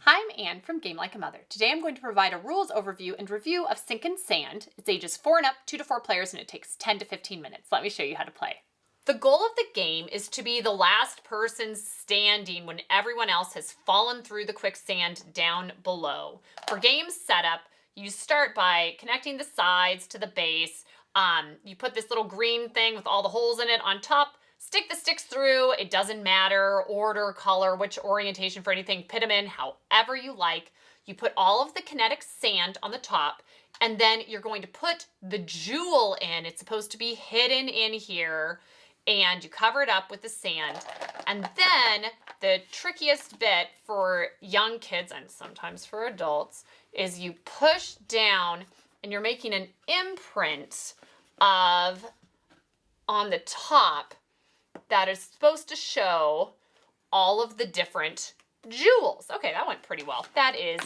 Hi, I'm Anne from Game Like a Mother. Today I'm going to provide a rules overview and review of Sink and Sand. It's ages 4 and up, 2 to 4 players, and it takes 10 to 15 minutes. Let me show you how to play. The goal of the game is to be the last person standing when everyone else has fallen through the quicksand down below. For game setup, you start by connecting the sides to the base. You put this little green thing with all the holes in it on top. Stick the sticks through. It doesn't matter, order, color, which orientation for anything. Put them in however you like. You put all of the kinetic sand on the top, and then you're going to put the jewel in. It's supposed to be hidden in here, and you cover it up with the sand. And then the trickiest bit for young kids, and sometimes for adults, is you push down, and you're making an imprint on the top that is supposed to show all of the different jewels. Okay, that went pretty well. That is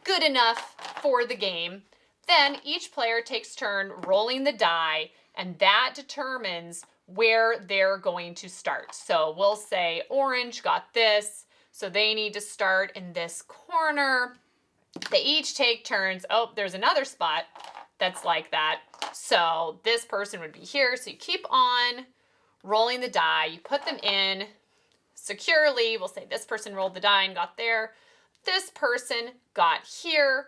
good enough for the game. Then each player takes turn rolling the die, and that determines where they're going to start. So we'll say orange got this, so they need to start in this corner. They each take turns. Oh, there's another spot that's like that. So this person would be here. So you keep on rolling the die, you put them in securely. We'll say this person rolled the die and got there. This person got here.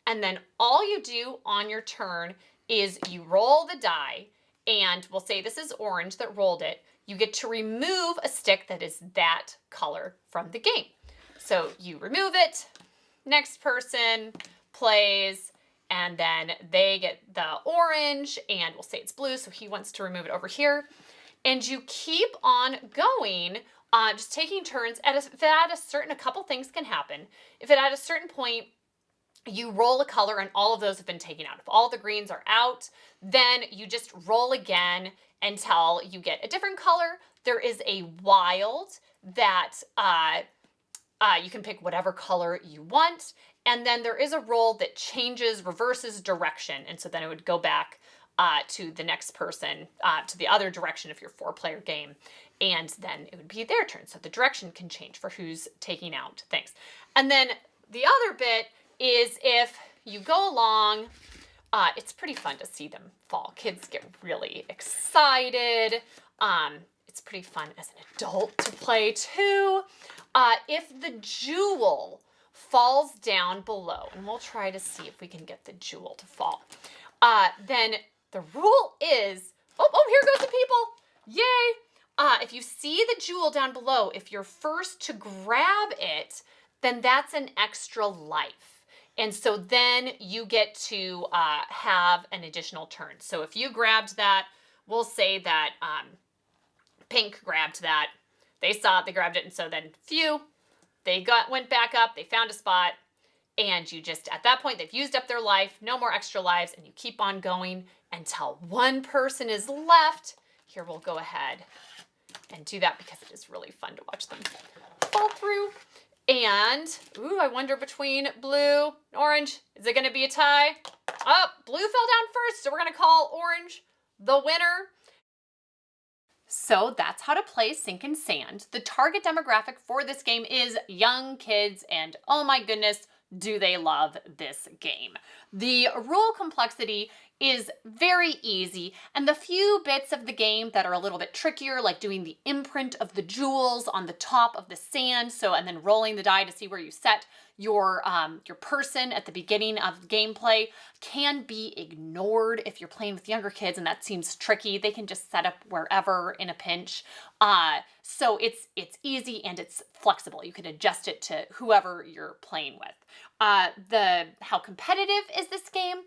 And then all you do on your turn is you roll the die, and we'll say this is orange that rolled it. You get to remove a stick that is that color from the game. So you remove it, next person plays, and then they get the orange, and we'll say it's blue, so he wants to remove it over here. And you keep on going, just taking turns. A couple things can happen. If at a certain point you roll a color and all of those have been taken out, if all the greens are out, then you just roll again until you get a different color. There is a wild that you can pick whatever color you want. And then there is a roll that reverses direction. And so then it would go back to the next person, to the other direction if you're a 4-player game, and then it would be their turn. So the direction can change for who's taking out things. And then the other bit is if you go along, it's pretty fun to see them fall. Kids get really excited. It's pretty fun as an adult to play too. If the jewel falls down below, and we'll try to see if we can get the jewel to fall, then the rule is, here goes the people. Yay. If you see the jewel down below, if you're first to grab it, then that's an extra life. And so then you get to have an additional turn. So if you grabbed that, we'll say that pink grabbed that. They saw it, they grabbed it, and so then went back up, they found a spot, and you just, at that point, they've used up their life, no more extra lives, and you keep on going until one person is left. Here, we'll go ahead and do that because it is really fun to watch them fall through. And, I wonder between blue and orange, is it going to be a tie? Oh, blue fell down first, so we're going to call orange the winner. So that's how to play Sink and Sand. The target demographic for this game is young kids, and oh my goodness, do they love this game. The rule complexity is very easy, and the few bits of the game that are a little bit trickier, like doing the imprint of the jewels on the top of the sand, and then rolling the die to see where you set your person at the beginning of gameplay, can be ignored if you're playing with younger kids and that seems tricky. They can just set up wherever in a pinch. So it's easy and it's flexible. You can adjust it to whoever you're playing with. How competitive is this game?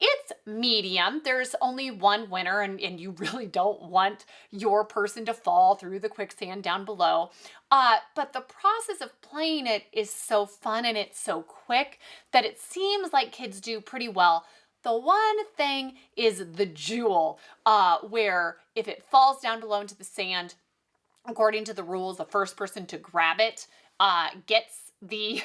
It's medium. There's only one winner, and you really don't want your person to fall through the quicksand down below. But the process of playing it is so fun and it's so quick that it seems like kids do pretty well. The one thing is the jewel, where if it falls down below into the sand, according to the rules, the first person to grab it gets the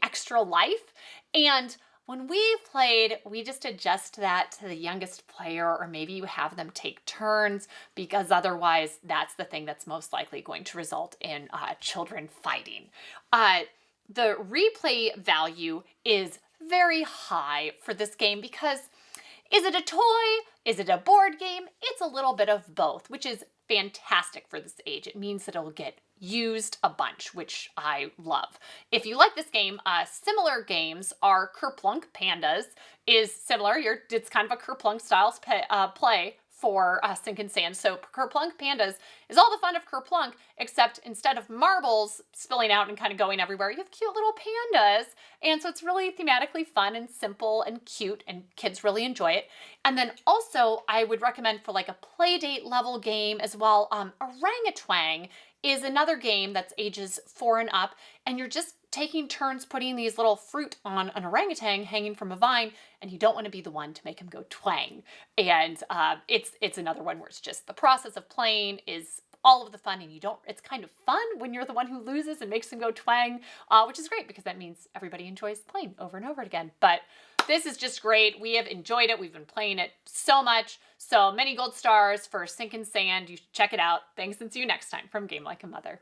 extra life. And when we played, we just adjust that to the youngest player, or maybe you have them take turns, because otherwise that's the thing that's most likely going to result in children fighting. The replay value is very high for this game because is it a toy? Is it a board game? It's a little bit of both, which is fantastic for this age. It means that it'll get used a bunch, which I love. If you like this game, similar games are Kerplunk. Pandas is similar. It's kind of a Kerplunk style play for Sink and Sand. So Kerplunk Pandas is all the fun of Kerplunk, except instead of marbles spilling out and kind of going everywhere, you have cute little pandas. And so it's really thematically fun and simple and cute, and kids really enjoy it. And then also I would recommend for like a play date level game as well, Orangutan is another game that's ages 4 and up, and you're just taking turns putting these little fruit on an orangutan hanging from a vine, and you don't want to be the one to make him go twang. And it's another one where it's just the process of playing is all of the fun, and it's kind of fun when you're the one who loses and makes them go twang, which is great because that means everybody enjoys playing over and over again. But this is just great. We have enjoyed it. We've been playing it so much. So many gold stars for Sink and Sand. You should check it out. Thanks, and see you next time from Game Like a Mother.